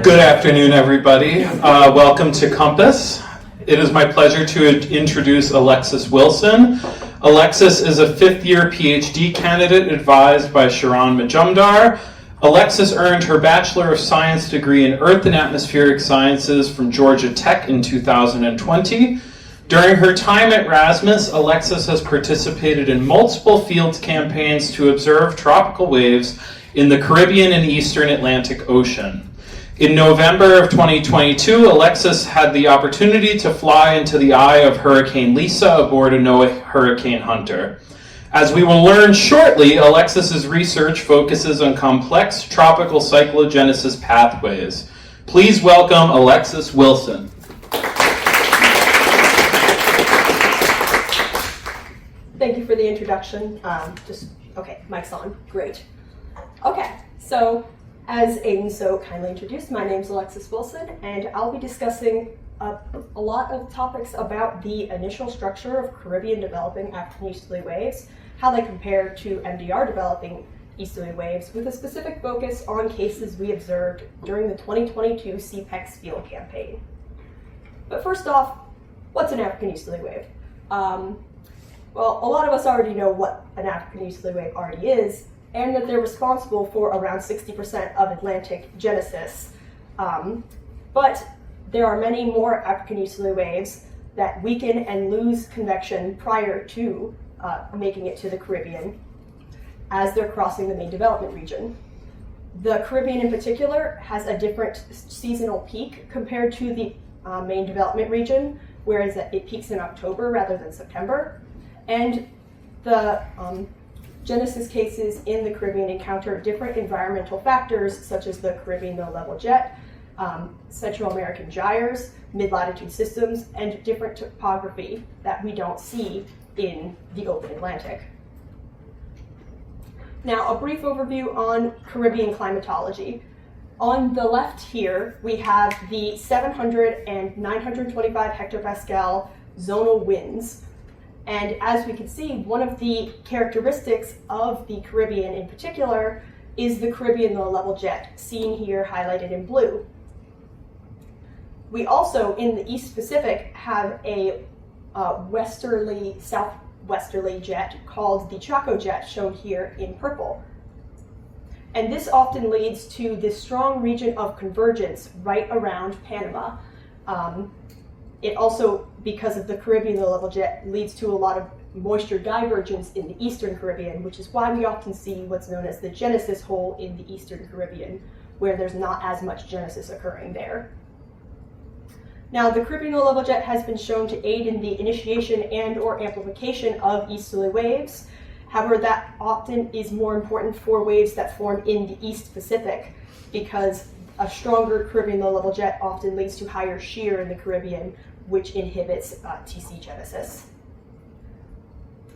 Good afternoon, everybody. Welcome to Compass. It is my pleasure to introduce Alexis Wilson. Alexis is a fifth-year PhD candidate advised by Sharon Majumdar. Alexis earned her Bachelor of Science degree in Earth and Atmospheric Sciences from Georgia Tech in 2020. During her time at Rasmus, Alexis has participated in multiple field campaigns to observe tropical waves in the Caribbean and Eastern Atlantic Ocean. In November of 2022, Alexis had the opportunity to fly into the eye of Hurricane Lisa aboard a NOAA Hurricane Hunter. As we will learn shortly, Alexis's research focuses on complex tropical cyclogenesis pathways. Please welcome Alexis Wilson. Thank you for the introduction. Okay, mic's on, great. Okay, so as Aiden so kindly introduced, my name is Alexis Wilson, and I'll be discussing a lot of topics about the initial structure of Caribbean developing African easterly waves, how they compare to MDR developing easterly waves, with a specific focus on cases we observed during the 2022 CPEX field campaign. But first off, what's an African easterly wave? Well, a lot of us already know what an African easterly wave already is, and that they're responsible for around 60% of Atlantic genesis. But there are many more African easterly waves that weaken and lose convection prior to making it to the Caribbean as they're crossing the main development region. The Caribbean in particular has a different seasonal peak compared to the main development region, whereas it peaks in October rather than September. And the genesis cases in the Caribbean encounter different environmental factors, such as the Caribbean low-level jet, Central American gyres, mid-latitude systems, and different topography that we don't see in the open Atlantic. Now, a brief overview on Caribbean climatology. On the left here, we have the 700 and 925 hectopascal zonal winds. And as we can see, one of the characteristics of the Caribbean in particular is the Caribbean low-level jet, seen here highlighted in blue. We also, in the East Pacific, have a southwesterly jet called the Chaco jet, shown here in purple. And this often leads to this strong region of convergence right around Panama. It also, because of the Caribbean low-level jet, leads to a lot of moisture divergence in the Eastern Caribbean, which is why we often see what's known as the genesis hole in the Eastern Caribbean, where there's not as much genesis occurring there. Now, the Caribbean low-level jet has been shown to aid in the initiation and/or amplification of easterly waves. However, that often is more important for waves that form in the East Pacific, because a stronger Caribbean low-level jet often leads to higher shear in the Caribbean, which inhibits TC genesis.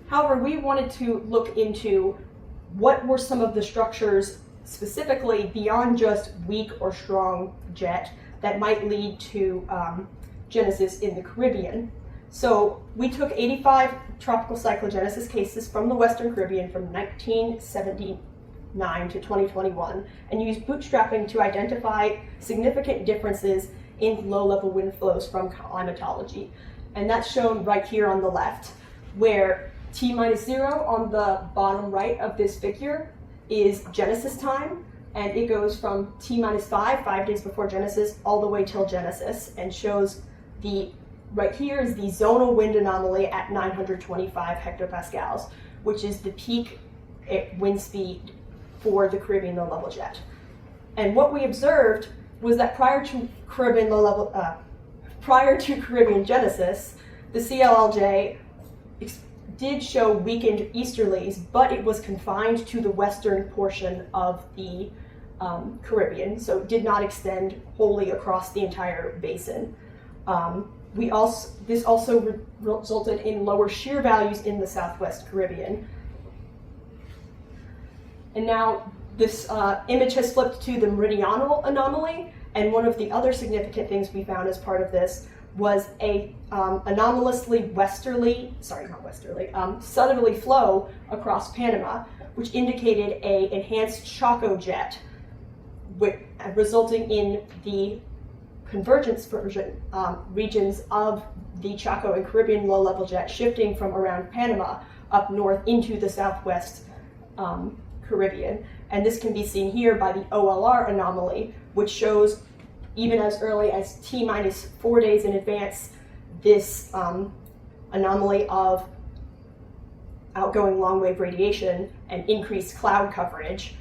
However, we wanted to look into what were some of the structures specifically beyond just weak or strong jet that might lead to genesis in the Caribbean. So we took 85 tropical cyclogenesis cases from the Western Caribbean from 1979 to 2021 and used bootstrapping to identify significant differences in low-level wind flows from climatology. And that's shown right here on the left, where T-0 on the bottom right of this figure is genesis time, and it goes from T-5, 5 days before genesis, all the way till genesis, and shows right here is the zonal wind anomaly at 925 hectopascals, which is the peak wind speed for the Caribbean low-level jet. And what we observed was that prior to Caribbean genesis, the CLLJ did show weakened easterlies, but it was confined to the western portion of the Caribbean, so it did not extend wholly across the entire basin. This also resulted in lower shear values in the Southwest Caribbean. And now this image has flipped to the meridional anomaly, and one of the other significant things we found as part of this was a anomalously southerly flow across Panama, which indicated a enhanced Chaco jet resulting in the convergence regions of the Chaco and Caribbean low-level jet shifting from around Panama up north into the southwest Caribbean. And this can be seen here by the OLR anomaly, which shows even as early as T-minus 4 days in advance this anomaly of outgoing long-wave radiation and increased cloud coverage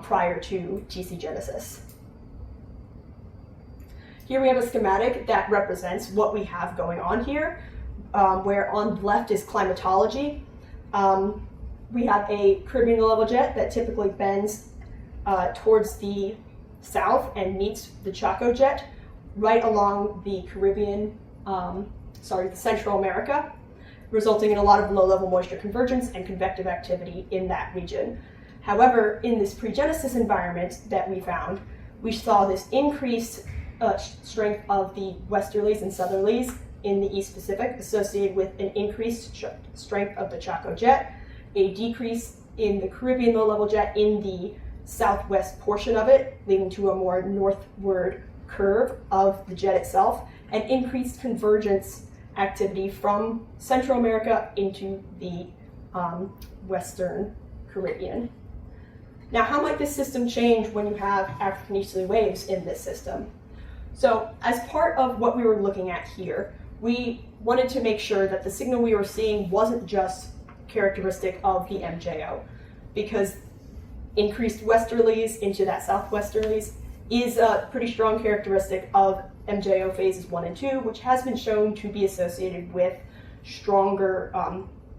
prior to TC genesis. Here we have a schematic that represents what we have going on here, where on the left is climatology. We have a Caribbean level jet that typically bends towards the south and meets the Chaco jet right along the Caribbean, the Central America, resulting in a lot of low-level moisture convergence and convective activity in that region. However, in this pregenesis environment that we found, we saw this increased strength of the westerlies and southerlies in the East Pacific associated with an increased strength of the Chaco jet, a decrease in the Caribbean low-level jet in the southwest portion of it, leading to a more northward curve of the jet itself, and increased convergence activity from Central America into the Western Caribbean. Now, how might this system change when you have African easterly waves in this system? So, as part of what we were looking at here, we wanted to make sure that the signal we were seeing wasn't just characteristic of the MJO, because increased westerlies into that southwesterlies is a pretty strong characteristic of MJO phases 1 and 2, which has been shown to be associated with stronger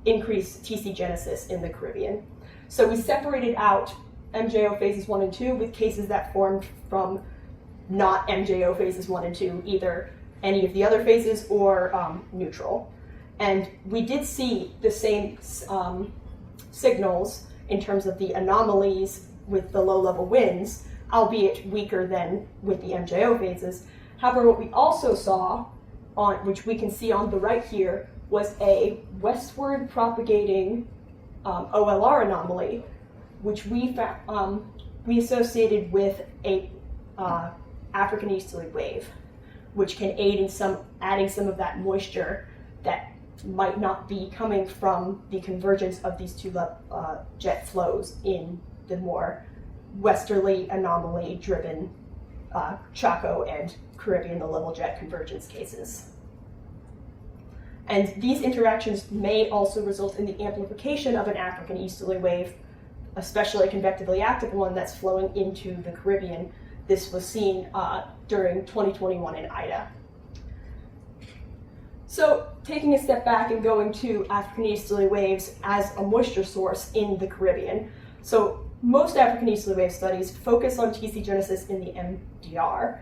increased TC genesis in the Caribbean. So we separated out MJO phases 1 and 2 with cases that formed from not MJO phases 1 and 2, either any of the other phases or neutral. And we did see the same signals in terms of the anomalies with the low-level winds, albeit weaker than with the MJO phases. However, what we also saw, which we can see on the right here, was a westward propagating OLR anomaly, which we associated with a African easterly wave, which can aid in adding some of that moisture that might not be coming from the convergence of these two jet flows in the more westerly anomaly-driven Chaco and Caribbean low-level jet convergence cases. And these interactions may also result in the amplification of an African easterly wave, especially a convectively active one that's flowing into the Caribbean. This was seen during 2021 in Ida. So, taking a step back and going to African easterly waves as a moisture source in the Caribbean. So, most African easterly wave studies focus on TC genesis in the MDR.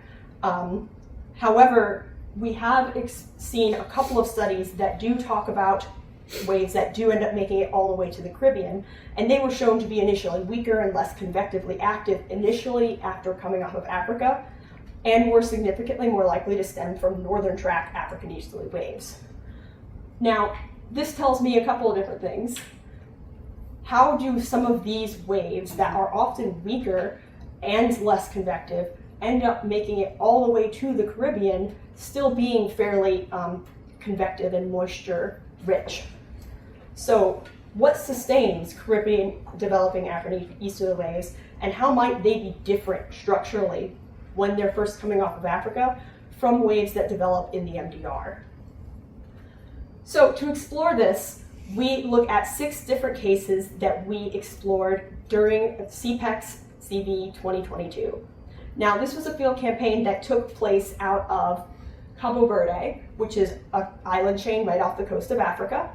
However, we have seen a couple of studies that do talk about waves that do end up making it all the way to the Caribbean, and they were shown to be initially weaker and less convectively active initially after coming off of Africa, and were significantly more likely to stem from northern track African easterly waves. Now, this tells me a couple of different things. How do some of these waves that are often weaker and less convective end up making it all the way to the Caribbean, still being fairly convective and moisture rich? So what sustains Caribbean developing African easterly waves, and how might they be different structurally when they're first coming off of Africa from waves that develop in the MDR? So to explore this, we look at 6 different cases that we explored during CPEX-CV 2022. Now, this was a field campaign that took place out of Cabo Verde, which is an island chain right off the coast of Africa.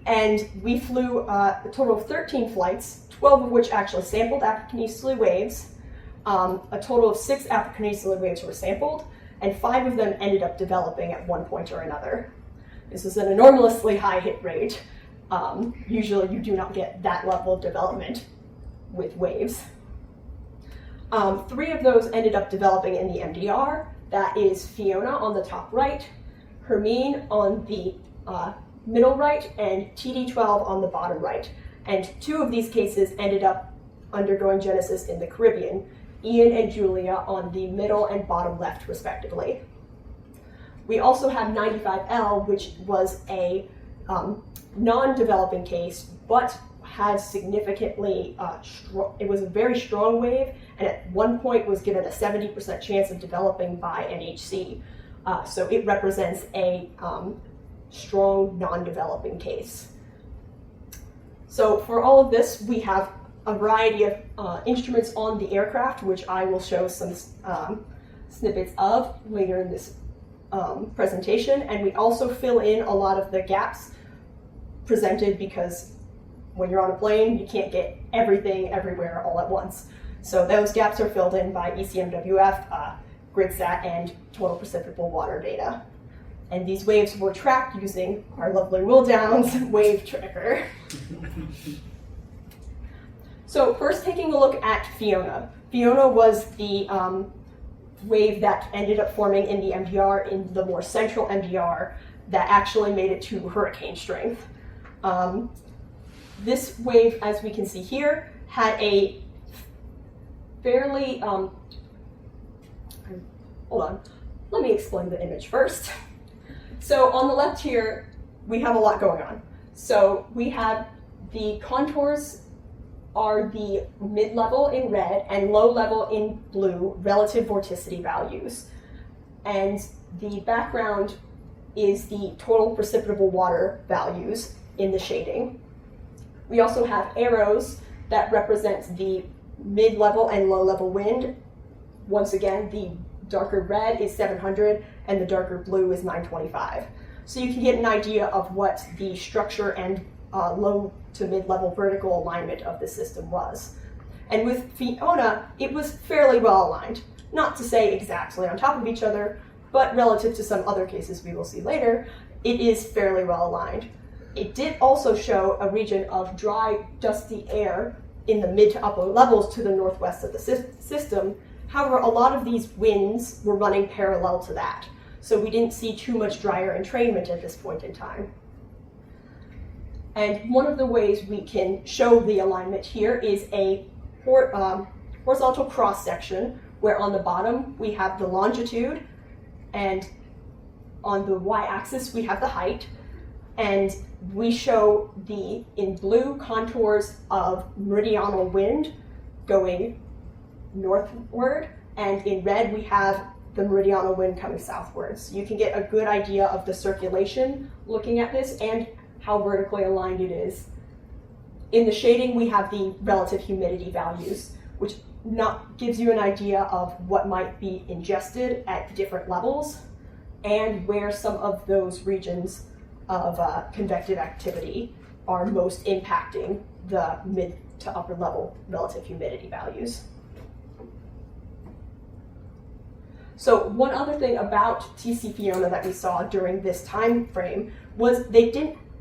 And we flew a total of 13 flights, 12 of which actually sampled African easterly waves. A total of 6 African easterly waves were sampled, and 5 of them ended up developing at one point or another. This is an enormously high hit rate. Usually you do not get that level of development with waves. 3 of those ended up developing in the MDR. That is Fiona on the top right, Hermine on the middle right, and TD12 on the bottom right. And 2 of these cases ended up undergoing genesis in the Caribbean. Ian and Julia on the middle and bottom left, respectively. We also have 95L, which was a non-developing case, but had significantly, it was a very strong wave, and at one point was given a 70% chance of developing by NHC. So it represents a strong non-developing case. So for all of this, we have a variety of instruments on the aircraft, which I will show some snippets of later in this presentation, and we also fill in a lot of the gaps presented because when you're on a plane, you can't get everything everywhere all at once. So those gaps are filled in by ECMWF, GridSat, and total precipitable water data. And these waves were tracked using our lovely Will Downs wave tracker. So first, taking a look at Fiona. Fiona was the wave that ended up forming in the MDR, in the more central MDR, that actually made it to hurricane strength. This wave, as we can see here, had a fairly, hold on, let me explain the image first. So on the left here, we have a lot going on. So we have the contours are the mid-level in red and low-level in blue relative vorticity values. And the background is the total precipitable water values in the shading. We also have arrows that represent the mid-level and low-level wind. Once again, the darker red is 700 and the darker blue is 925. So you can get an idea of what the structure and low to mid-level vertical alignment of the system was. And with Fiona, it was fairly well aligned. Not to say exactly on top of each other, but relative to some other cases we will see later, it is fairly well aligned. It did also show a region of dry, dusty air in the mid to upper levels to the northwest of the system. However, a lot of these winds were running parallel to that, so we didn't see too much drier entrainment at this point in time. And one of the ways we can show the alignment here is a horizontal cross-section, where on the bottom we have the longitude, and on the y-axis we have the height, and we show the, in blue, contours of meridional wind going northward, and in red we have the meridional wind coming southwards. You can get a good idea of the circulation looking at this and how vertically aligned it is. In the shading we have the relative humidity values, which gives you an idea of what might be ingested at different levels and where some of those regions of convective activity are most impacting the mid to upper level relative humidity values. So one other thing about TC Fiona that we saw during this time frame was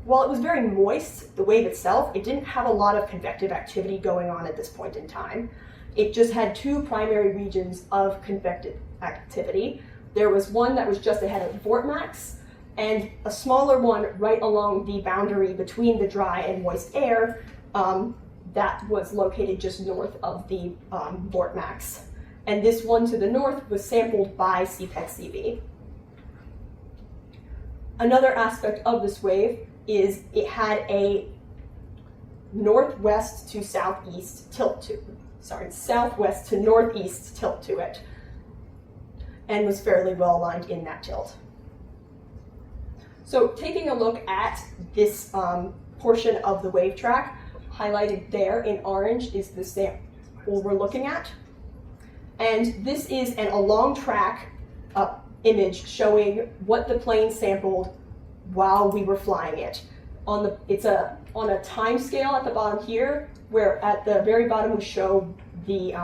while it was very moist, the wave itself, it didn't have a lot of convective activity going on at this point in time. It just had two primary regions of convective activity. There was one that was just ahead of vortmax, and a smaller one right along the boundary between the dry and moist air that was located just north of the vortmax. And this one to the north was sampled by CPEX-CV. Another aspect of this wave is it had a northwest to southeast tilt to, southwest to northeast tilt to it, and was fairly well aligned in that tilt. So taking a look at this portion of the wave track, highlighted there in orange is the sample we're looking at. And this is a long track image showing what the plane sampled while we were flying it. It's on a time scale at the bottom here, where at the very bottom we show the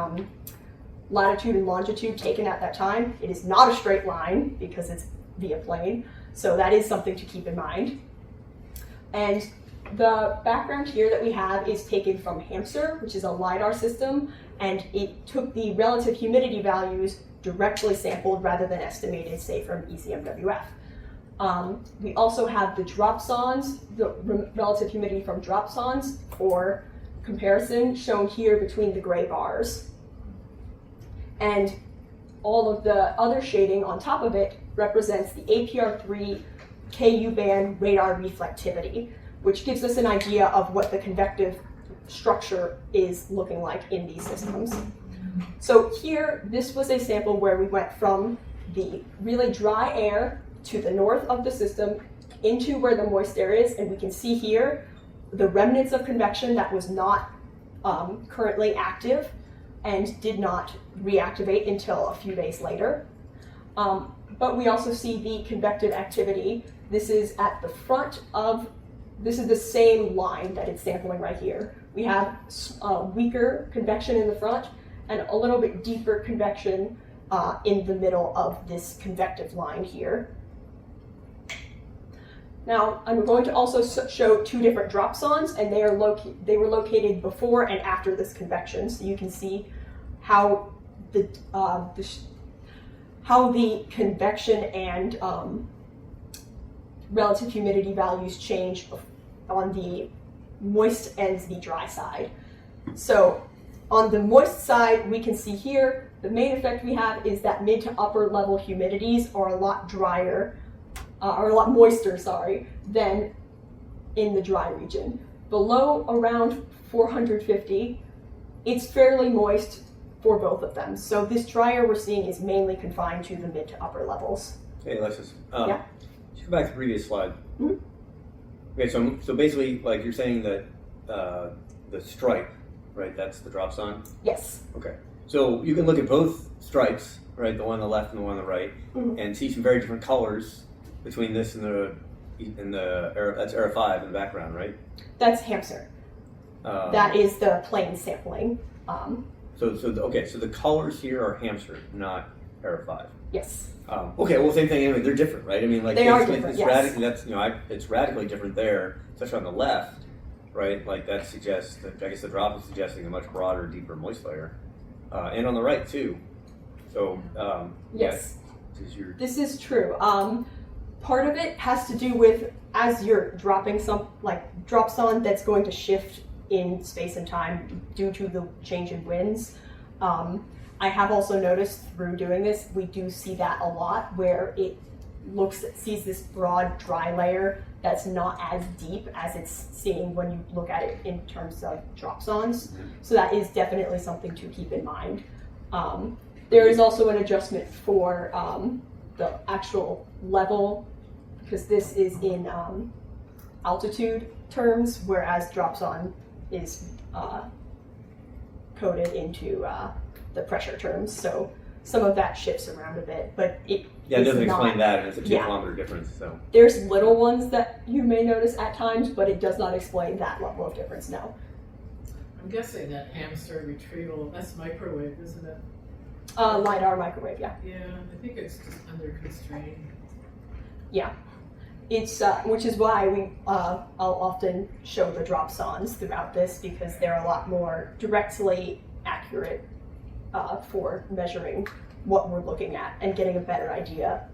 latitude and longitude taken at that time. It is not a straight line because it's via plane, so that is something to keep in mind. And the background here that we have is taken from Hamster, which is a LiDAR system, and it took the relative humidity values directly sampled rather than estimated, say, from ECMWF. We also have the dropsondes, the relative humidity from dropsondes for comparison, shown here between the gray bars. and all of the other shading on top of it represents the APR3 KU band radar reflectivity, which gives us an idea of what the convective structure is looking like in these systems. So here, this was a sample where we went from the really dry air to the north of the system into where the moist air is, and we can see here the remnants of convection that was not currently active and did not reactivate until a few days later. But we also see the convective activity. This is at the front of, this is the same line that it's sampling right here. We have weaker convection in the front and a little bit deeper convection in the middle of this convective line here. Now, I'm going to also show two different drop zones, and they were located before and after this convection, so you can see how the convection and relative humidity values change on the moist and the dry side. So on the moist side, we can see here, the main effect we have is that mid to upper level humidities are a lot drier, or a lot moister, than in the dry region. Below around 450, it's fairly moist for both of them. So this drier we're seeing is mainly confined to the mid to upper levels. Hey, Alexis. Yeah. Let's go back to the previous slide. Mm-hmm. Okay, so basically, like you're saying that the stripe, right? That's the drop zone. Yes. Okay. So you can look at both stripes, right? The one on the left and the one on the right, Mm-hmm. and see some very different colors between this and the that's Era 5 in the background, right? That's hamster. That is the plane sampling. So the colors here are hamster, not Era 5. Yes. Okay, well, same thing. Anyway, they're different, right? I mean, like they are different. It's yes. it's radically different there, especially on the left, right? Like that suggests that I guess the drop is suggesting a much broader, deeper moist layer, and on the right too. So yes, yeah, this is true. Part of it has to do with as you're dropping some drops on that's going to shift in space and time due to the change in winds. I have also noticed through doing this, we do see that a lot where it sees this broad dry layer that's not as deep as it's seeing when you look at it in terms of drop zones. So that is definitely something to keep in mind. There is also an adjustment for the actual level, because this is in altitude terms, whereas drop zone is coded into the pressure terms. So some of that shifts around a bit, but it doesn't explain that, and it's a 2 kilometer difference. So there's little ones that you may notice at times, but it does not explain that level of difference. No. I'm guessing that hamster retrieval, that's microwave, isn't it? LiDAR microwave, yeah. Yeah, I think it's just under constraint. Yeah. It's which is why I'll often show the drop zones throughout this, because they're a lot more directly accurate for measuring what we're looking at and getting a better idea.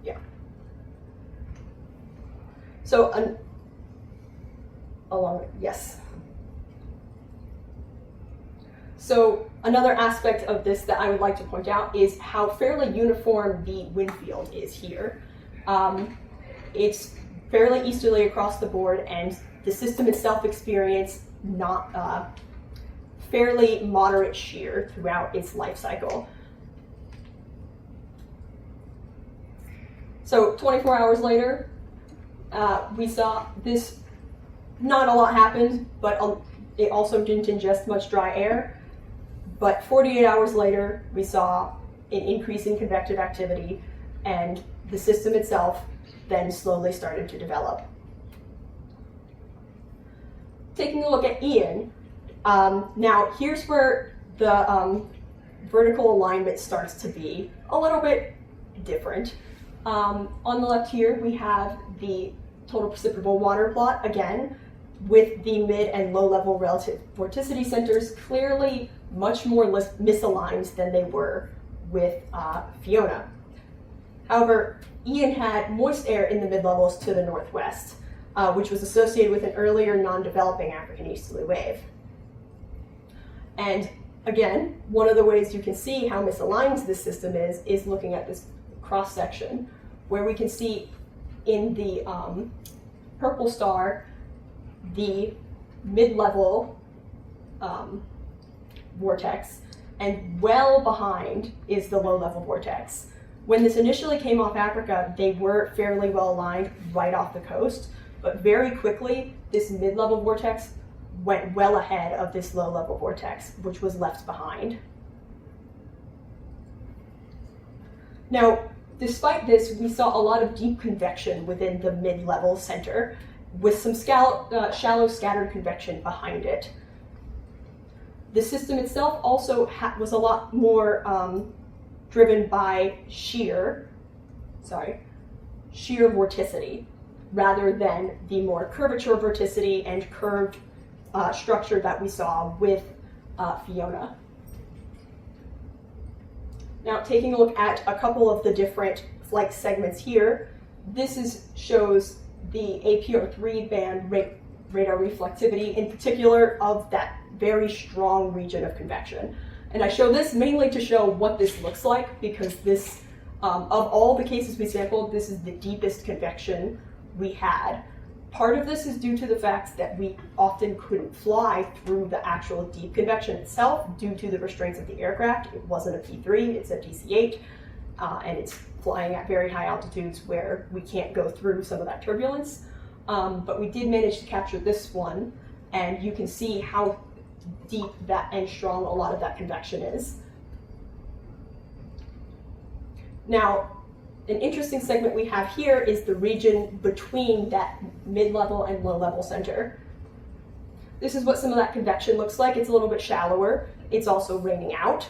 Yeah. So yes. So another aspect of this that I would like to point out is how fairly uniform the wind field is here. It's fairly easterly across the board, and the system itself experienced fairly moderate shear throughout its life cycle. So 24 hours later, we saw this, not a lot happened, but it also didn't ingest much dry air. But 48 hours later, we saw an increase in convective activity, and the system itself then slowly started to develop. Taking a look at Ian, now here's where the vertical alignment starts to be a little bit different. On the left here, we have the total precipitable water plot again, with the mid and low level relative vorticity centers clearly much more misaligned than they were with Fiona. However, Ian had moist air in the mid-levels to the northwest, which was associated with an earlier non-developing African easterly wave. And again, one of the ways you can see how misaligned this system is looking at this cross section, where we can see in the purple star the mid-level vortex, and well behind is the low-level vortex. When this initially came off Africa, they were fairly well aligned right off the coast, but very quickly this mid-level vortex went well ahead of this low-level vortex, which was left behind. Now, despite this, we saw a lot of deep convection within the mid-level center, with some shallow scattered convection behind it. The system itself also was a lot more driven by shear vorticity, rather than the more curvature vorticity and curved structure that we saw with Fiona. Now, taking a look at a couple of the different flight segments here, this shows the APR3 band radar reflectivity, in particular of that very strong region of convection. And I show this mainly to show what this looks like, because this, of all the cases we sampled, this is the deepest convection we had. Part of this is due to the fact that we often couldn't fly through the actual deep convection itself due to the restraints of the aircraft. It wasn't a P3, it's a DC-8, and it's flying at very high altitudes where we can't go through some of that turbulence. But we did manage to capture this one, and you can see how deep that and strong a lot of that convection is. Now, an interesting segment we have here is the region between that mid-level and low-level center. This is what some of that convection looks like. It's a little bit shallower. It's also raining out.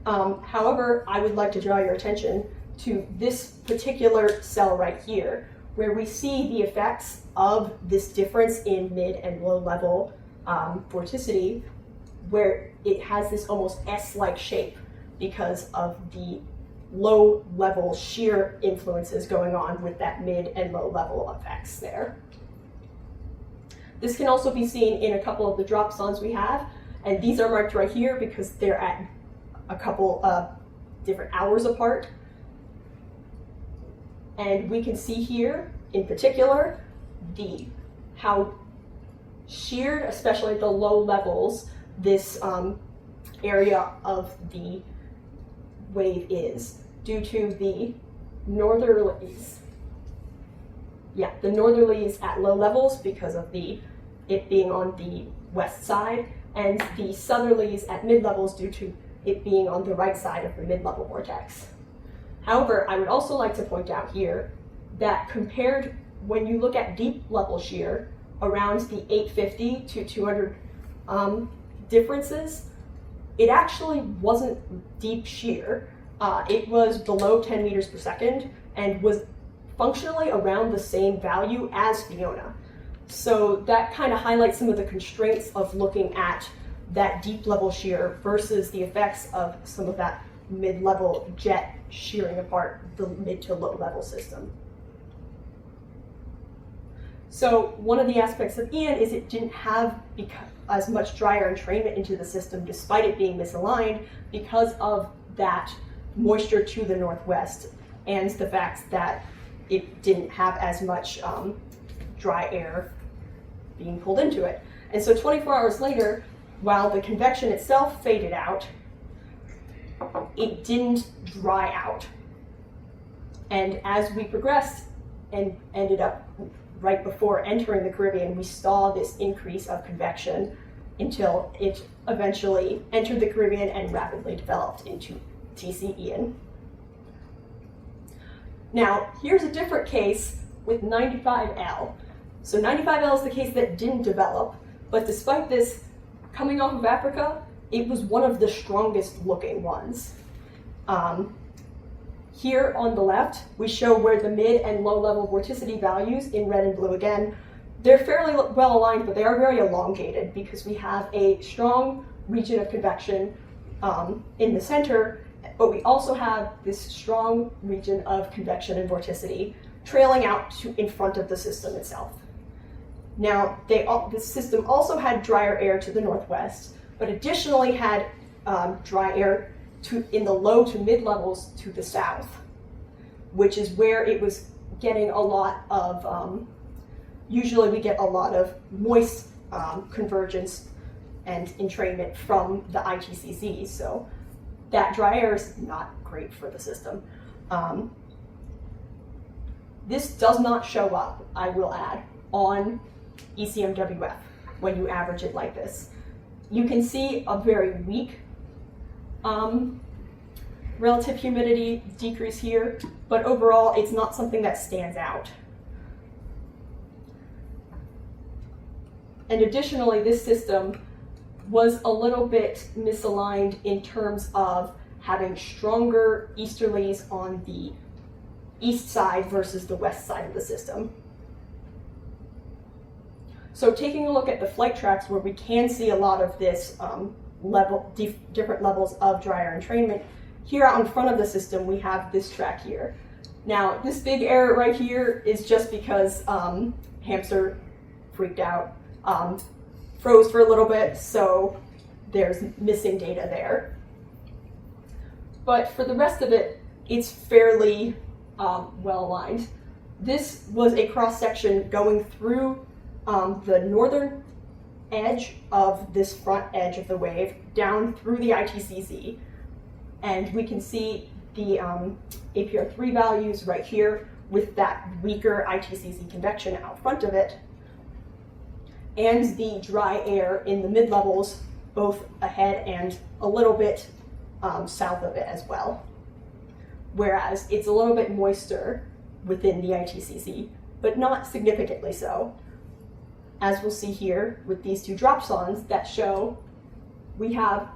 However, I would like to draw your attention to this particular cell right here, where we see the effects of this difference in mid and low-level vorticity, where it has this almost S-like shape because of the low-level shear influences going on with that mid and low-level effects there. This can also be seen in a couple of the drop zones we have, and these are marked right here because they're at a couple of different hours apart. And we can see here, in particular, how sheared, especially at the low levels, this area of the wave is, due to the northerlies. Yeah, the northerlies at low levels because of it being on the west side, and the southerlies at mid levels due to it being on the right side of the mid-level vortex. However, I would also like to point out here that compared, when you look at deep level shear, around the 850 to 200 differences, it actually wasn't deep shear. It was below 10 meters per second and was functionally around the same value as Fiona. So that kind of highlights some of the constraints of looking at that deep level shear versus the effects of some of that mid-level jet shearing apart the mid to low level system. So one of the aspects of Ian is it didn't have as much drier entrainment into the system despite it being misaligned because of that moisture to the northwest and the fact that it didn't have as much dry air being pulled into it. And so 24 hours later, while the convection itself faded out, it didn't dry out. And as we progressed and ended up right before entering the Caribbean, we saw this increase of convection until it eventually entered the Caribbean and rapidly developed into TC Ian. Now, here's a different case with 95L. So 95L is the case that didn't develop, but despite this, coming off of Africa, it was one of the strongest looking ones. Here on the left, we show where the mid and low level vorticity values in red and blue again, they're fairly well aligned, but they are very elongated because we have a strong region of convection in the center, but we also have this strong region of convection and vorticity trailing out to in front of the system itself. Now, this system also had drier air to the northwest, but additionally had dry air in the low to mid levels to the south, which is where it was getting a lot of, usually we get a lot of moist convergence and entrainment from the ITCZ, so that dry air is not great for the system. This does not show up, I will add, on ECMWF when you average it like this. You can see a very weak relative humidity decrease here, but overall it's not something that stands out. And additionally, this system was a little bit misaligned in terms of having stronger easterlies on the east side versus the west side of the system. So taking a look at the flight tracks where we can see a lot of this different levels of drier entrainment, here out in front of the system we have this track here. Now this big error right here is just because Hamster freaked out, froze for a little bit, so there's missing data there. But for the rest of it, it's fairly well aligned. This was a cross section going through the northern edge of this front edge of the wave down through the ITCZ, and we can see the APR3 values right here with that weaker ITCZ convection out front of it, and the dry air in the mid-levels both ahead and a little bit south of it as well. Whereas it's a little bit moister within the ITCZ, but not significantly so. As we'll see here with these two drop zones that show we have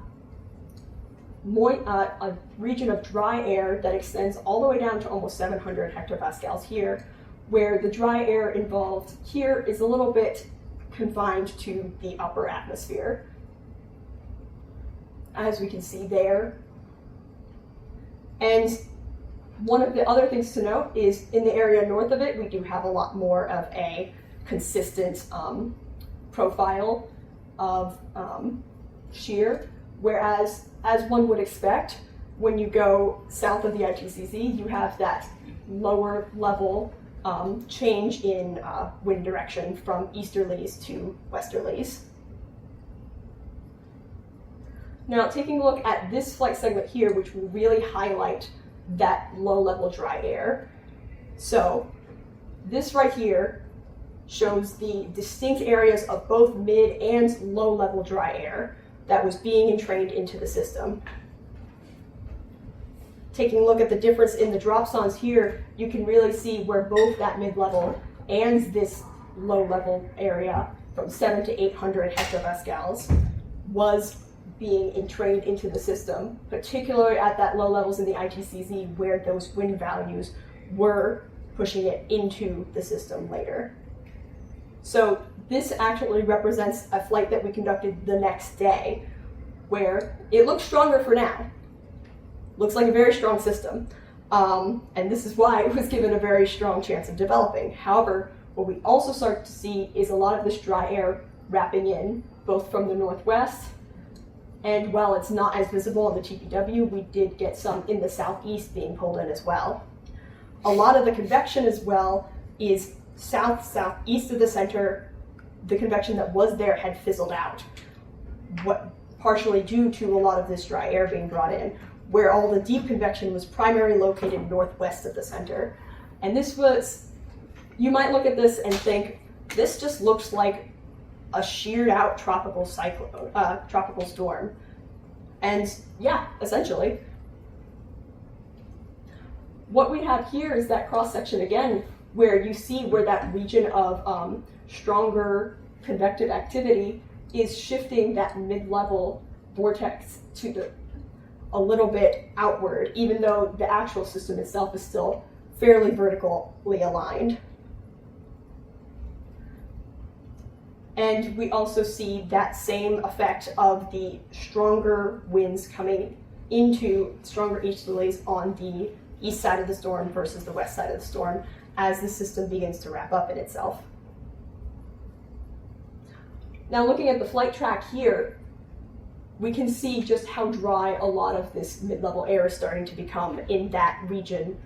a region of dry air that extends all the way down to almost 700 hectopascals here, where the dry air involved here is a little bit confined to the upper atmosphere, as we can see there. And one of the other things to note is in the area north of it, we do have a lot more of a consistent profile of shear, whereas as one would expect, when you go south of the ITCZ, you have that lower level change in wind direction from easterlies to westerlies. Now, taking a look at this flight segment here, which will really highlight that low-level dry air. So this right here shows the distinct areas of both mid and low-level dry air that was being entrained into the system. Taking a look at the difference in the drop zones here, you can really see where both that mid-level and this low-level area from 700 to 800 hectopascals was being entrained into the system, particularly at that low levels in the ITCZ where those wind values were pushing it into the system later. So this actually represents a flight that we conducted the next day, where it looks stronger for now. Looks like a very strong system. And this is why it was given a very strong chance of developing. However, what we also start to see is a lot of this dry air wrapping in, both from the northwest, and while it's not as visible on the TPW, we did get some in the southeast being pulled in as well. A lot of the convection as well is southeast of the center. The convection that was there had fizzled out, partially due to a lot of this dry air being brought in, where all the deep convection was primarily located northwest of the center. And this was, you might look at this and think, this just looks like a sheared out tropical storm. And yeah, essentially. What we have here is that cross section again, where you see where that region of stronger convective activity is shifting that mid-level vortex to a little bit outward, even though the actual system itself is still fairly vertically aligned. And we also see that same effect of the stronger winds coming into stronger easterlies on the east side of the storm versus the west side of the storm as the system begins to wrap up in itself. Now looking at the flight track here, we can see just how dry a lot of this mid-level air is starting to become in that region,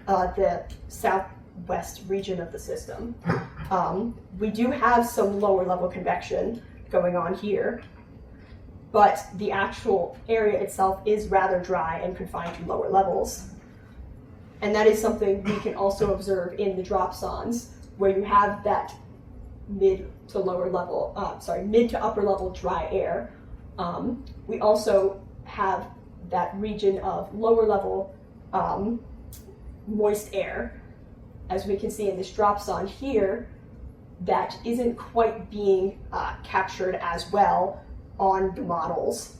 the southwest region of the system. We do have some lower level convection going on here, but the actual area itself is rather dry and confined to lower levels. And that is something we can also observe in the drop zones, where you have that mid to upper level dry air. We also have that region of lower level moist air, as we can see in this drop zone here, that isn't quite being captured as well on the models.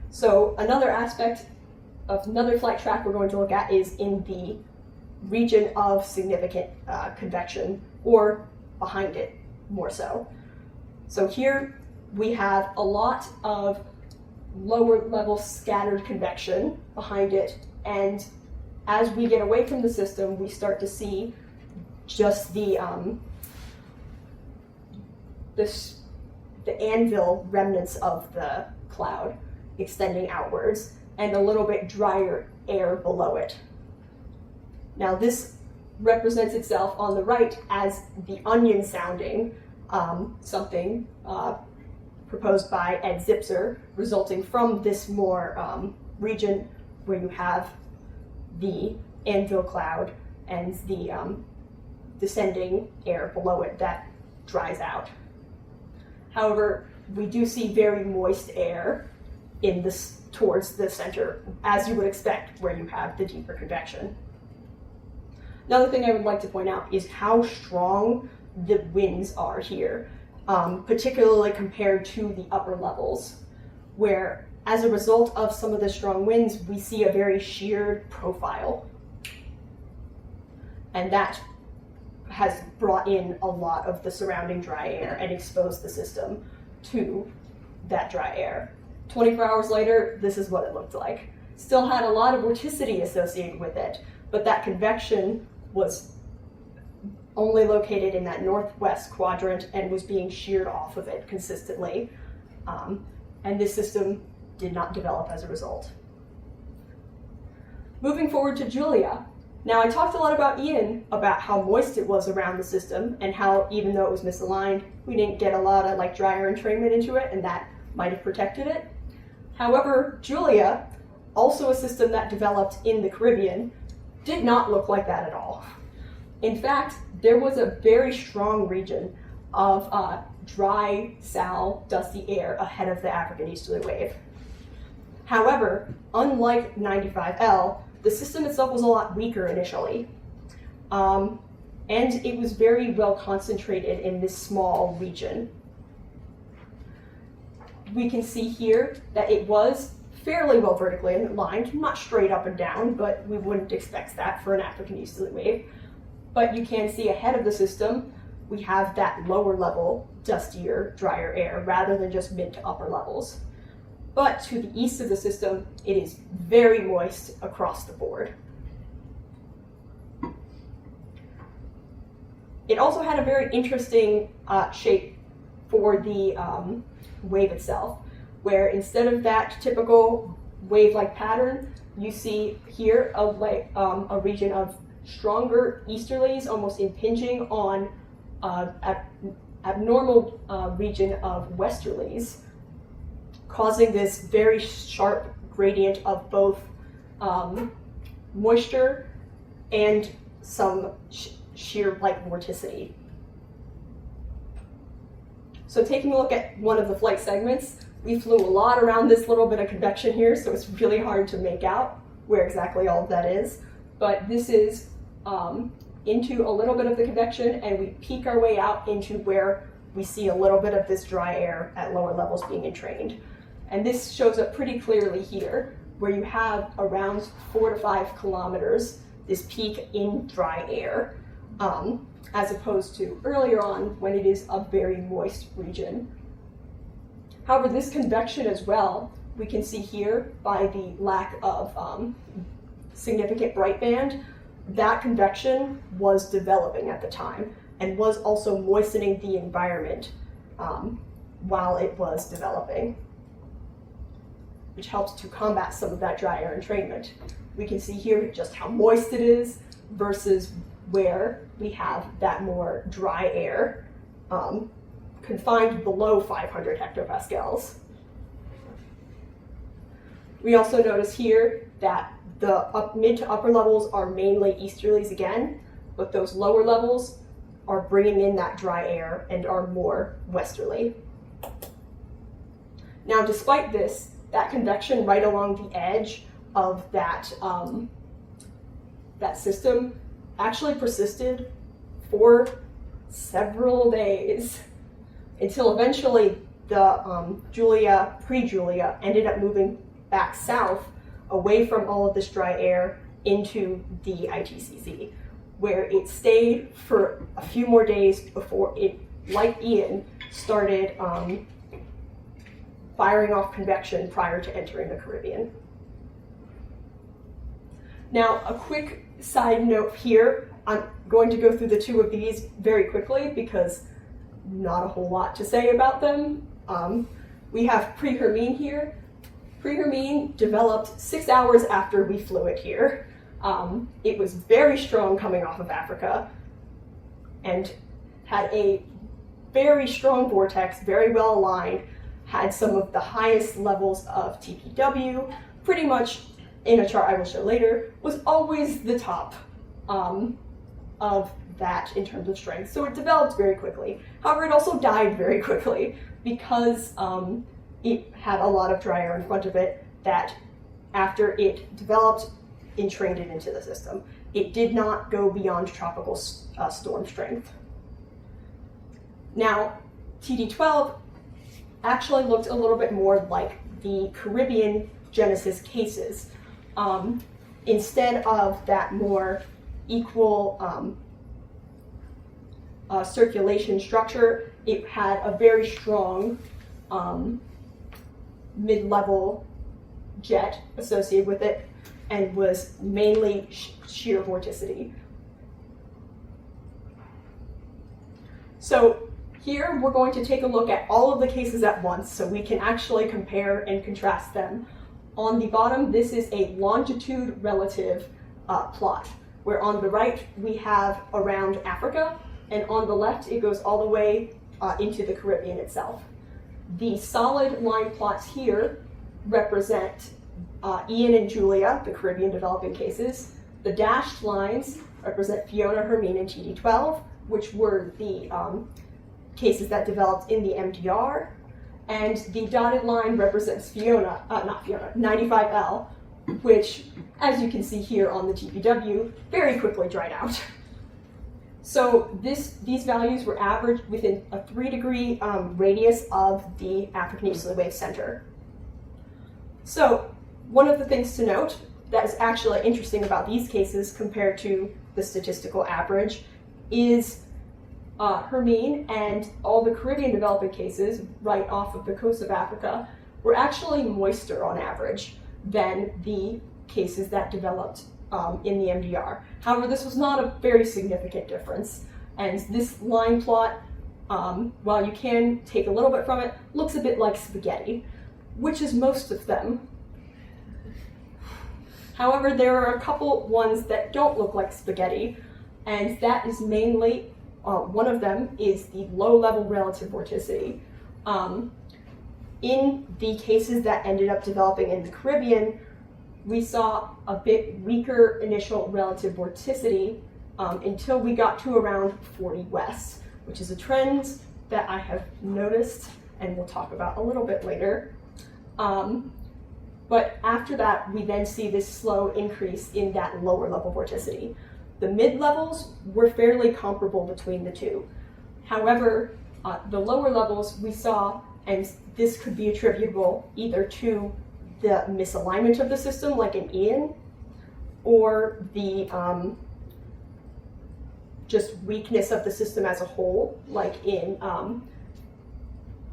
So another aspect of another flight track we're going to look at is in the region of significant convection, or behind it more so. So here we have a lot of lower level scattered convection behind it, and as we get away from the system, we start to see just the anvil remnants of the cloud extending outwards, and a little bit drier air below it. Now this represents itself on the right as the onion sounding something proposed by Ed Zipser, resulting from this more region where you have the anvil cloud and the descending air below it that dries out. However, we do see very moist air in this towards the center, as you would expect where you have the deeper convection. Another thing I would like to point out is how strong the winds are here, particularly compared to the upper levels, where as a result of some of the strong winds, we see a very sheared profile. And that has brought in a lot of the surrounding dry air and exposed the system to that dry air. 24 hours later, this is what it looked like. Still had a lot of vorticity associated with it, but that convection was only located in that northwest quadrant and was being sheared off of it consistently. And this system did not develop as a result. Moving forward to Julia. Now, I talked a lot about Ian, about how moist it was around the system, and how even though it was misaligned, we didn't get a lot of drier entrainment into it, and that might have protected it. However, Julia, also a system that developed in the Caribbean, did not look like that at all. In fact, there was a very strong region of dry, dusty air ahead of the African easterly wave. However, unlike 95L, the system itself was a lot weaker initially, and it was very well concentrated in this small region. We can see here that it was fairly well vertically aligned, not straight up and down, but we wouldn't expect that for an African easterly wave. But you can see ahead of the system, we have that lower level, dustier, drier air, rather than just mid to upper levels. But to the east of the system, it is very moist across the board. It also had a very interesting shape for the wave itself, where instead of that typical wave-like pattern, you see here a region of stronger easterlies, almost impinging on abnormal region of westerlies, causing this very sharp gradient of both moisture and some shear-like vorticity. So taking a look at one of the flight segments, we flew a lot around this little bit of convection here, so it's really hard to make out where exactly all of that is. But this is into a little bit of the convection, and we peek our way out into where we see a little bit of this dry air at lower levels being entrained. And this shows up pretty clearly here, where you have around 4 to 5 kilometers, this peak in dry air, as opposed to earlier on when it is a very moist region. However, this convection as well, we can see here by the lack of significant bright band, that convection was developing at the time and was also moistening the environment while it was developing, which helps to combat some of that dry air entrainment. We can see here just how moist it is versus where we have that more dry air confined below 500 hectopascals. We also notice here that the mid to upper levels are mainly easterlies again, but those lower levels are bringing in that dry air and are more westerly. Now, despite this, that convection right along the edge of that, that system actually persisted for several days until eventually the pre-Julia, ended up moving back south away from all of this dry air into the ITCZ, where it stayed for a few more days before it, like Ian, started firing off convection prior to entering the Caribbean. Now, a quick side note here. I'm going to go through the two of these very quickly because not a whole lot to say about them. We have Hermine here. Hermine developed 6 hours after we flew it here. It was very strong coming off of Africa and had a very strong vortex, very well aligned, had some of the highest levels of TPW, pretty much in a chart I will show later, was always the top of that in terms of strength. So it developed very quickly. However, it also died very quickly because it had a lot of dry air in front of it that after it developed, entrained it into the system. It did not go beyond tropical storm strength. Now, TD12 actually looked a little bit more like the Caribbean genesis cases. Instead of that more equal circulation structure, it had a very strong mid-level jet associated with it and was mainly shear vorticity. So here we're going to take a look at all of the cases at once so we can actually compare and contrast them. On the bottom, this is a longitude relative plot, where on the right we have around Africa, and on the left it goes all the way into the Caribbean itself. The solid line plots here represent Ian and Julia, the Caribbean developing cases. The dashed lines represent Fiona, Hermine, and TD12, which were the cases that developed in the MDR. And the dotted line represents Fiona, 95L, which, as you can see here on the TPW, very quickly dried out. So these values were averaged within a 3-degree radius of the African easterly wave center. So one of the things to note that is actually interesting about these cases compared to the statistical average is Hermine and all the Caribbean developing cases right off of the coast of Africa were actually moister on average than the cases that developed in the MDR. However, this was not a very significant difference, and this line plot, while you can take a little bit from it, looks a bit like spaghetti, which is most of them. However, there are a couple ones that don't look like spaghetti, and that is mainly, one of them is the low-level relative vorticity. In the cases that ended up developing in the Caribbean, we saw a bit weaker initial relative vorticity until we got to around 40 west, which is a trend that I have noticed and we'll talk about a little bit later. But after that, we then see this slow increase in that lower level vorticity. The mid-levels were fairly comparable between the two. However, the lower levels we saw, and this could be attributable either to the misalignment of the system, like in Ian, or the just weakness of the system as a whole, like in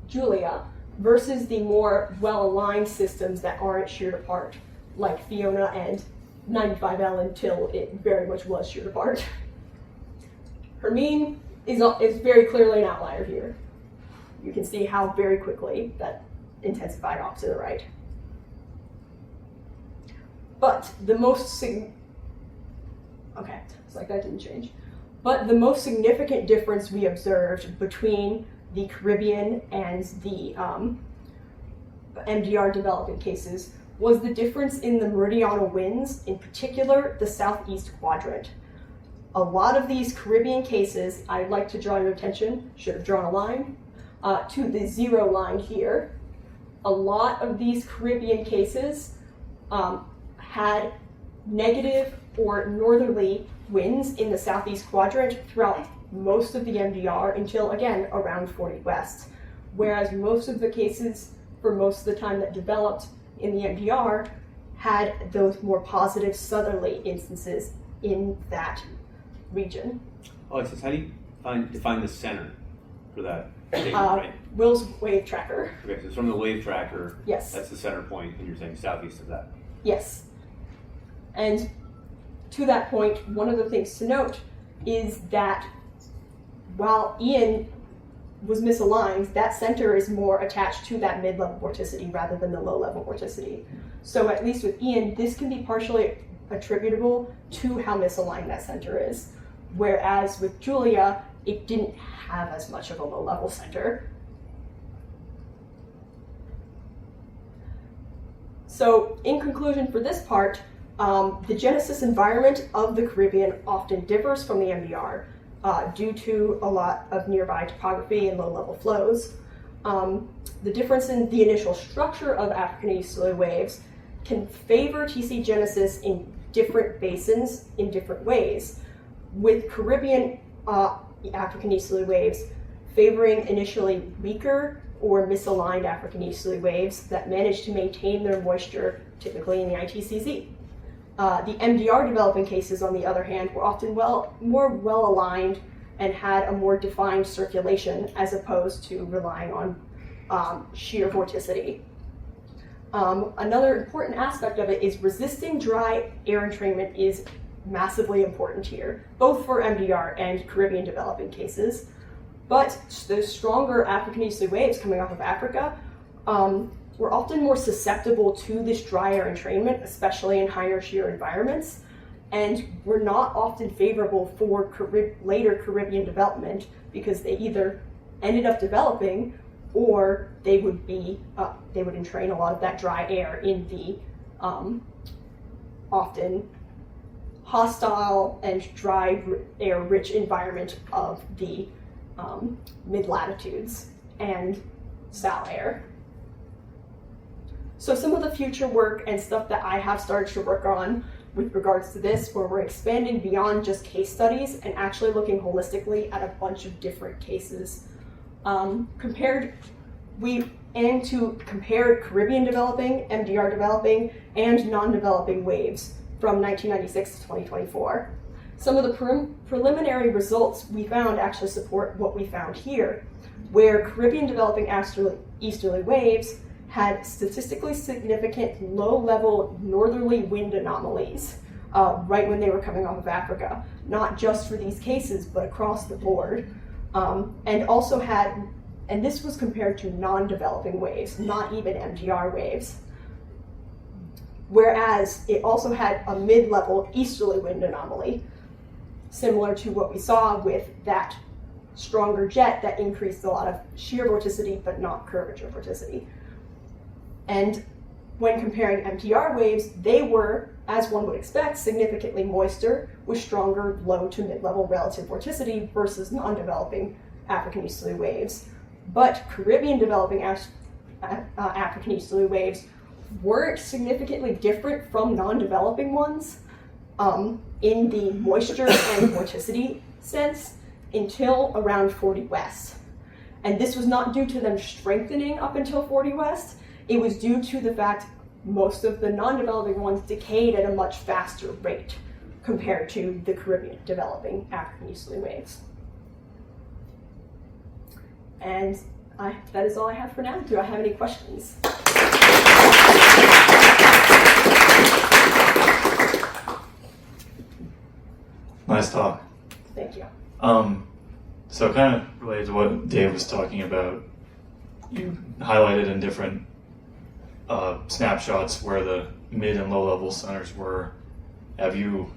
Julia, versus the more well-aligned systems that aren't sheared apart, like Fiona and 95L until it very much was sheared apart. Hermine is very clearly an outlier here. you can see how very quickly that intensified off to the right. But the most significant difference we observed between the Caribbean and the MDR developing cases was the difference in the meridional winds, in particular the southeast quadrant. A lot of these Caribbean cases, I'd like to draw your attention, should have drawn a line, to the 0 line here. A lot of these Caribbean cases had negative or northerly winds in the southeast quadrant throughout most of the MDR until, again, around 40 west. Whereas most of the cases, for most of the time that developed in the MDR, had those more positive southerly instances in that region. Alexis, how do you define the center for that statement, right? Will's wave tracker. Okay, so it's from the wave tracker. Yes. That's the center point, and you're saying southeast of that. Yes. And to that point, one of the things to note is that while Ian was misaligned, that center is more attached to that mid-level vorticity rather than the low-level vorticity. So at least with Ian, this can be partially attributable to how misaligned that center is. Whereas with Julia, it didn't have as much of a low-level center. So in conclusion for this part, the genesis environment of the Caribbean often differs from the MDR due to a lot of nearby topography and low-level flows. The difference in the initial structure of African easterly waves can favor TC genesis in different basins in different ways, with Caribbean African easterly waves favoring initially weaker or misaligned African easterly waves that manage to maintain their moisture, typically in the ITCZ. The MDR developing cases, on the other hand, were often more well-aligned and had a more defined circulation as opposed to relying on shear vorticity. Another important aspect of it is resisting dry air entrainment is massively important here, both for MDR and Caribbean developing cases. But the stronger African easterly waves coming off of Africa were often more susceptible to this drier entrainment, especially in higher shear environments, and were not often favorable for later Caribbean development because they either ended up developing or they would entrain a lot of that dry air in the often hostile and dry air rich environment of the mid-latitudes and sal air. So some of the future work and stuff that I have started to work on with regards to this, where we're expanding beyond just case studies and actually looking holistically at a bunch of different cases. We aim to compare Caribbean developing, MDR developing, and non-developing waves from 1996 to 2024. Some of the preliminary results we found actually support what we found here, where Caribbean developing easterly waves had statistically significant low-level northerly wind anomalies right when they were coming off of Africa, not just for these cases, but across the board. And this was compared to non-developing waves, not even MDR waves. Whereas it also had a mid-level easterly wind anomaly, similar to what we saw with that stronger jet that increased a lot of shear vorticity, but not curvature vorticity. And when comparing MDR waves, they were, as one would expect, significantly moister with stronger low to mid-level relative vorticity versus non-developing African easterly waves. But Caribbean developing African easterly waves weren't significantly different from non-developing ones in the moisture and vorticity sense until around 40 west. And this was not due to them strengthening up until 40 west. It was due to the fact most of the non-developing ones decayed at a much faster rate compared to the Caribbean developing African easterly waves. And that is all I have for now. Do I have any questions? Nice talk. Thank you. So kind of related to what Dave was talking about, you highlighted in different snapshots where the mid and low level centers were. Have you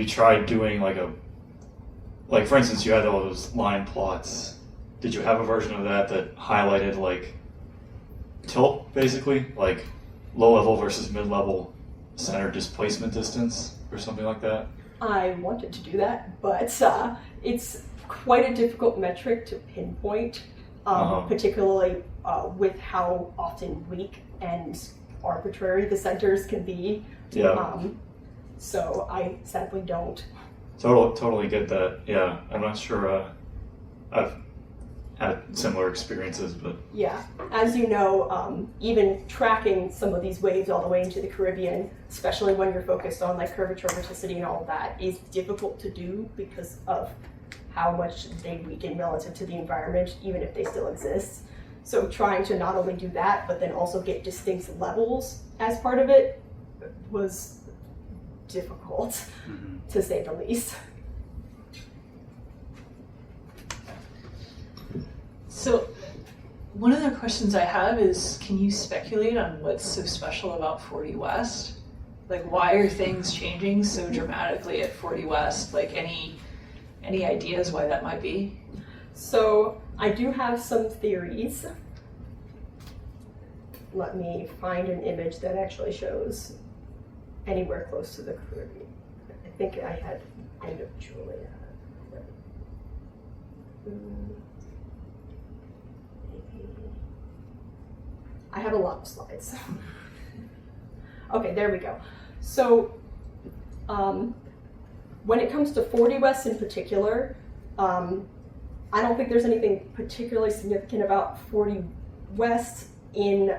tried doing like for instance, you had all those line plots. Did you have a version of that highlighted like tilt, basically, like low level versus mid level center displacement distance or something like that? I wanted to do that, but it's quite a difficult metric to pinpoint, particularly with how often weak and arbitrary the centers can be. Yeah. So I sadly don't. Totally get that. Yeah, I'm not sure. I've had similar experiences, but Yeah, as you know, even tracking some of these waves all the way into the Caribbean, especially when you're focused on like curvature, vorticity, and all of that, is difficult to do because of how much they weaken relative to the environment, even if they still exist. So trying to not only do that, but then also get distinct levels as part of it was difficult, to say the least. So, one of the questions I have is, can you speculate on what's so special about 40 West? Like, why are things changing so dramatically at 40 West? Like, any ideas why that might be? So, I do have some theories. Let me find an image that actually shows anywhere close to the Caribbean. I think I had end of Julia. I have a lot of slides. Okay, there we go. So, when it comes to 40 West in particular, I don't think there's anything particularly significant about 40 West in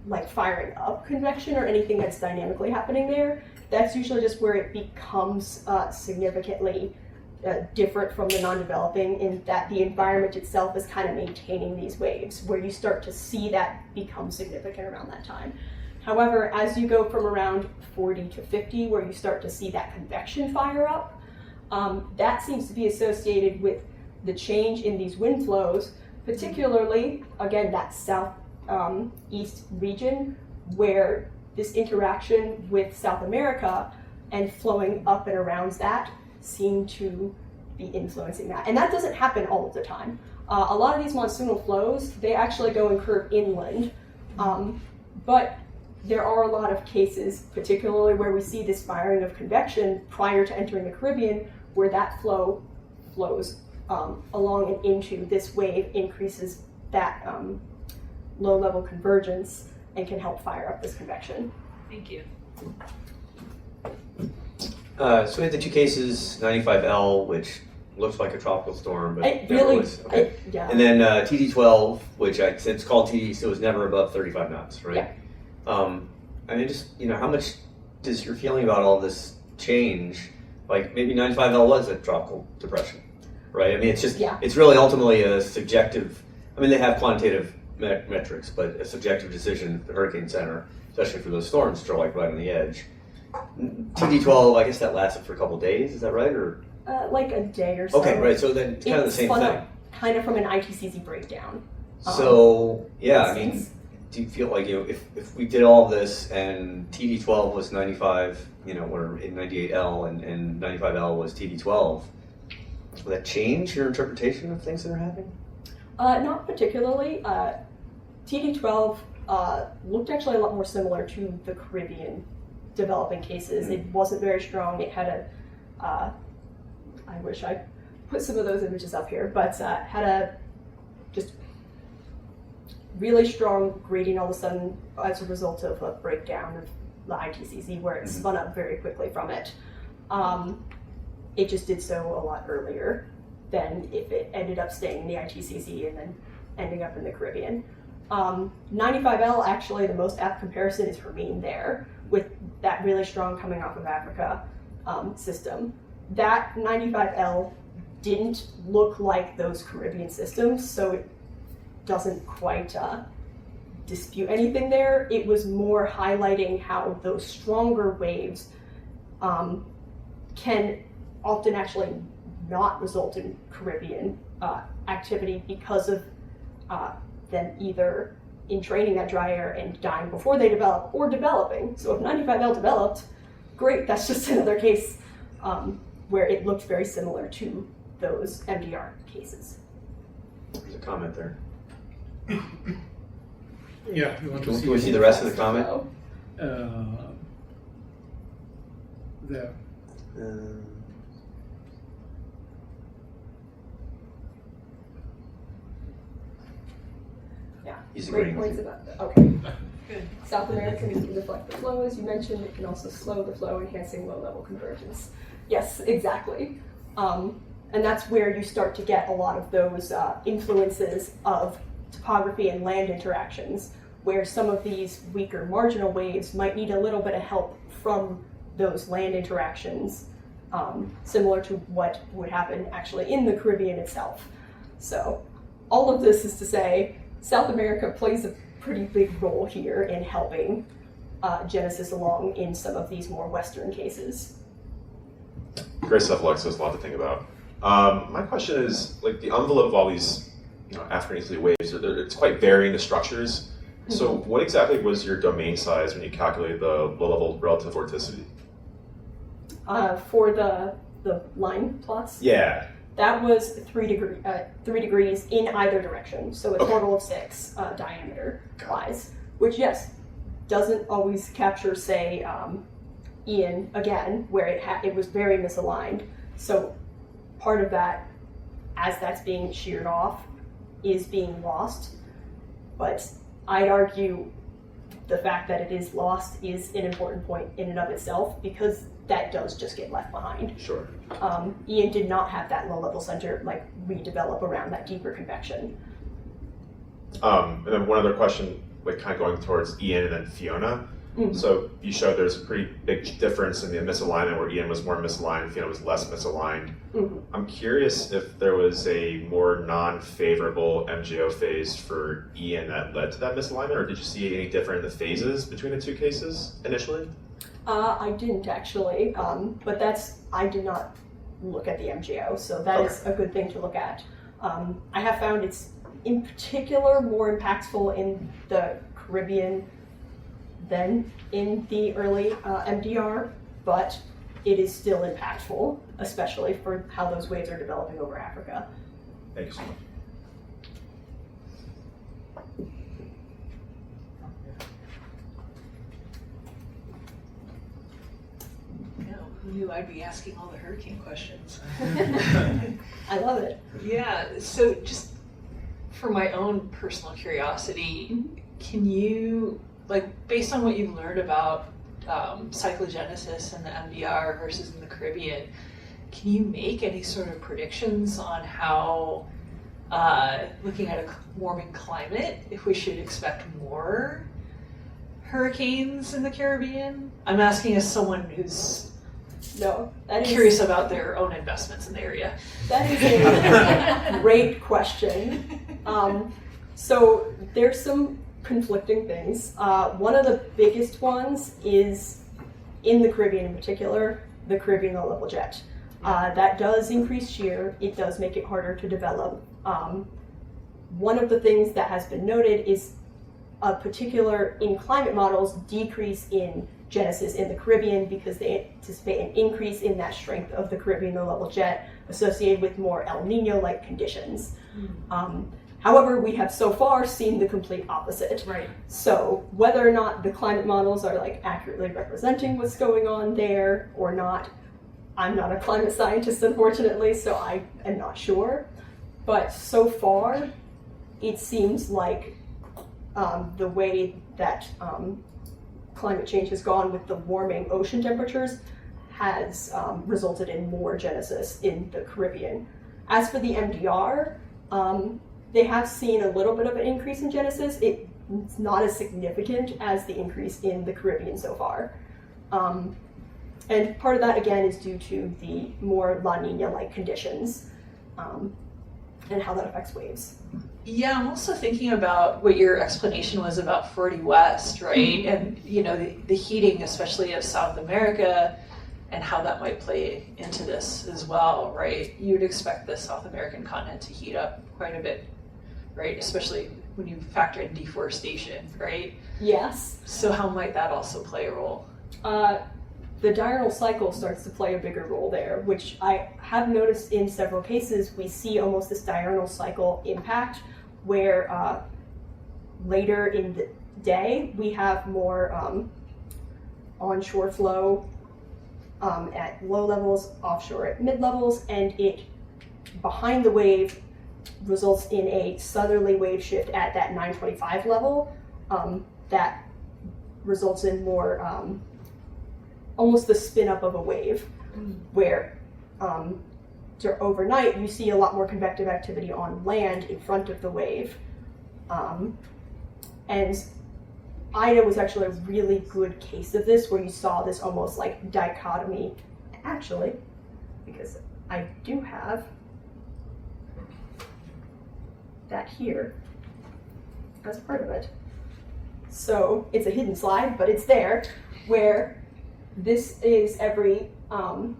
like firing up convection or anything that's dynamically happening there. That's usually just where it becomes significantly different from the non-developing, in that the environment itself is kind of maintaining these waves, where you start to see that become significant around that time. However, as you go from around 40 to 50, where you start to see that convection fire up, that seems to be associated with the change in these wind flows, particularly, again, that southeast region, where this interaction with South America and flowing up and around that seem to be influencing that. And that doesn't happen all of the time. A lot of these monsoonal flows, they actually go and curve inland, but there are a lot of cases, particularly where we see this firing of convection prior to entering the Caribbean, where that flow flows along and into this wave, increases that low-level convergence, and can help fire up this convection. Thank you. So we had the two cases, 95L, which looks like a tropical storm, but It never really, was. Okay. yeah. And then TD12, which it's called TD, so it was never above 35 knots, right? Yeah. I mean, just, how much does your feeling about all this change? Like, maybe 95L was a tropical depression, right? I mean, it's just, Yeah. it's really ultimately a subjective, I mean, they have quantitative metrics, but a subjective decision, the Hurricane Center, especially for those storms, which are like right on the edge. TD12, I guess that lasted for a couple days, is that right? Or Like a day or so. okay, right. So then it's kind of the same spun thing. up kind of from an ITCZ breakdown. So yeah, I mean, instance. do you feel like if we did all of this and TD12 was 95, or 98L and 95L was TD12, would that change your interpretation of things that are happening? Not particularly. TD12 looked actually a lot more similar to the Caribbean developing cases. It wasn't very strong. It had I wish I put some of those images up here, but had a just really strong gradient all of a sudden as a result of a breakdown of the ITCZ, where it spun up very quickly from it. It just did so a lot earlier than if it ended up staying in the ITCZ and then ending up in the Caribbean. 95L, actually, the most apt comparison is Hermine there, with that really strong coming off of Africa system. That 95L didn't look like those Caribbean systems, so it doesn't quite dispute anything there. It was more highlighting how those stronger waves can often actually not result in Caribbean activity because of them either entraining that drier and dying before they develop or developing. So if 95L developed, great, that's just another case where it looked very similar to those MDR cases. There's a comment there. Yeah, you want to Can we see the rest of the comment? There. Yeah, He's great agreeing with points you. about that. Okay. Good. South America can deflect the flow, as you mentioned. It can also slow the flow, enhancing low-level convergence. Yes, exactly. And that's where you start to get a lot of those influences of topography and land interactions, where some of these weaker marginal waves might need a little bit of help from those land interactions, similar to what would happen actually in the Caribbean itself. So all of this is to say, South America plays a pretty big role here in helping genesis along in some of these more Western cases. Great stuff, Alexis. A lot to think about. My question is, like, the envelope of all these, African easterly waves, it's quite varying the structures. So what exactly was your domain size when you calculated the low-level relative vorticity? For the line plots, Yeah. that was 3 degrees in either direction, so a total of 6 diameter-wise, which, yes, doesn't always capture, say, Ian again, where it was very misaligned. So part of that, as that's being sheared off, is being lost. But I'd argue the fact that it is lost is an important point in and of itself, because that does just get left behind. Sure. Ian did not have that low-level center redevelop around that deeper convection. And then one other question, like kind of going towards Ian and then Fiona. Mm-hmm. So you showed there's a pretty big difference in the misalignment where Ian was more misaligned, Fiona was less misaligned. Mm-hmm. I'm curious if there was a more non-favorable MGO phase for Ian that led to that misalignment, or did you see any difference in the phases between the two cases initially? I didn't actually, but I did not look at the MGO, so that is a good thing to look at. I have found it's in particular more impactful in the Caribbean than in the early MDR, but it is still impactful, especially for how those waves are developing over Africa. Thank you so much. Who knew I'd be asking all the hurricane questions? I love it. Yeah, so just for my own personal curiosity, can you, based on what you've learned about cyclogenesis in the MDR versus in the Caribbean, can you make any sort of predictions on how, looking at a warming climate, if we should expect more hurricanes in the Caribbean? I'm asking as someone who's No, that is curious about their own investments in the area. That is a great question. So there's some conflicting things. One of the biggest ones is, in the Caribbean in particular, the Caribbean low-level jet. That does increase shear. It does make it harder to develop. One of the things that has been noted is a particular, in climate models, decrease in genesis in the Caribbean because they anticipate an increase in that strength of the Caribbean low-level jet associated with more El Nino-like conditions. However, we have so far seen the complete opposite. Right. So whether or not the climate models are accurately representing what's going on there or not, I'm not a climate scientist, unfortunately, so I am not sure. But so far, it seems like the way that climate change has gone with the warming ocean temperatures has resulted in more genesis in the Caribbean. As for the MDR, they have seen a little bit of an increase in genesis. It's not as significant as the increase in the Caribbean so far. And part of that, again, is due to the more La Nina-like conditions and how that affects waves. Yeah, I'm also thinking about what your explanation was about 40 West, right? And, the heating, especially of South America, and how that might play into this as well, right? You'd expect the South American continent to heat up quite a bit right? Especially when you factor in deforestation, right? Yes. So how might that also play a role? The diurnal cycle starts to play a bigger role there, which I have noticed in several cases. We see almost this diurnal cycle impact where later in the day we have more onshore flow at low levels, offshore at mid levels, and it behind the wave results in a southerly wave shift at that 925 level that results in more almost the spin up of a wave, where overnight you see a lot more convective activity on land in front of the wave. And Ida was actually a really good case of this, where you saw this almost like dichotomy, actually, because I do have that here as part of it. So it's a hidden slide, but it's there, where this is every 3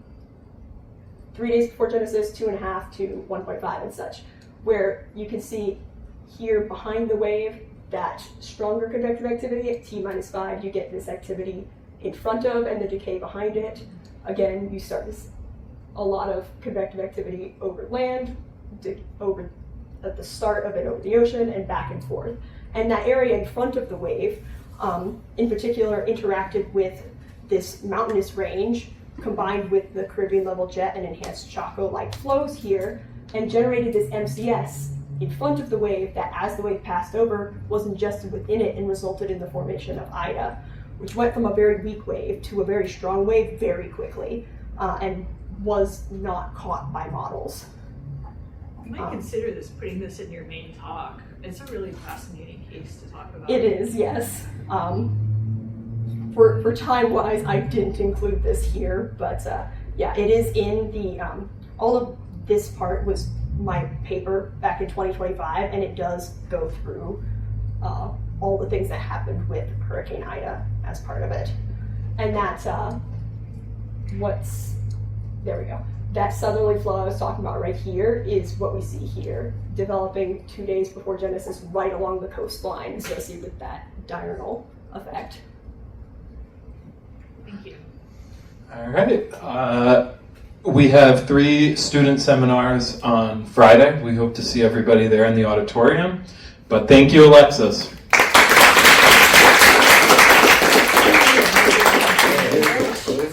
days before Genesis, 2.5 to 1.5 and such, where you can see here behind the wave that stronger convective activity at T-5, you get this activity in front of and the decay behind it. Again, you start this a lot of convective activity over land, over at the start of it over the ocean and back and forth. And that area in front of the wave, in particular, interacted with this mountainous range combined with the Caribbean level jet and enhanced Chaco-like flows here, and generated this MCS in front of the wave that, as the wave passed over, was ingested within it and resulted in the formation of Ida, which went from a very weak wave to a very strong wave very quickly, and was not caught by models. You might consider putting this in your main talk. It's a really fascinating case to talk about. It is, yes. For time-wise, I didn't include this here, but yeah, it is in the, all of this part was my paper back in 2025, and it does go through all the things that happened with Hurricane Ida as part of it. And that's there we go. That southerly flow I was talking about right here is what we see here, developing 2 days before Genesis right along the coastline associated with that diurnal effect. Thank you. All right. We have 3 student seminars on Friday. We hope to see everybody there in the auditorium. But thank you, Alexis.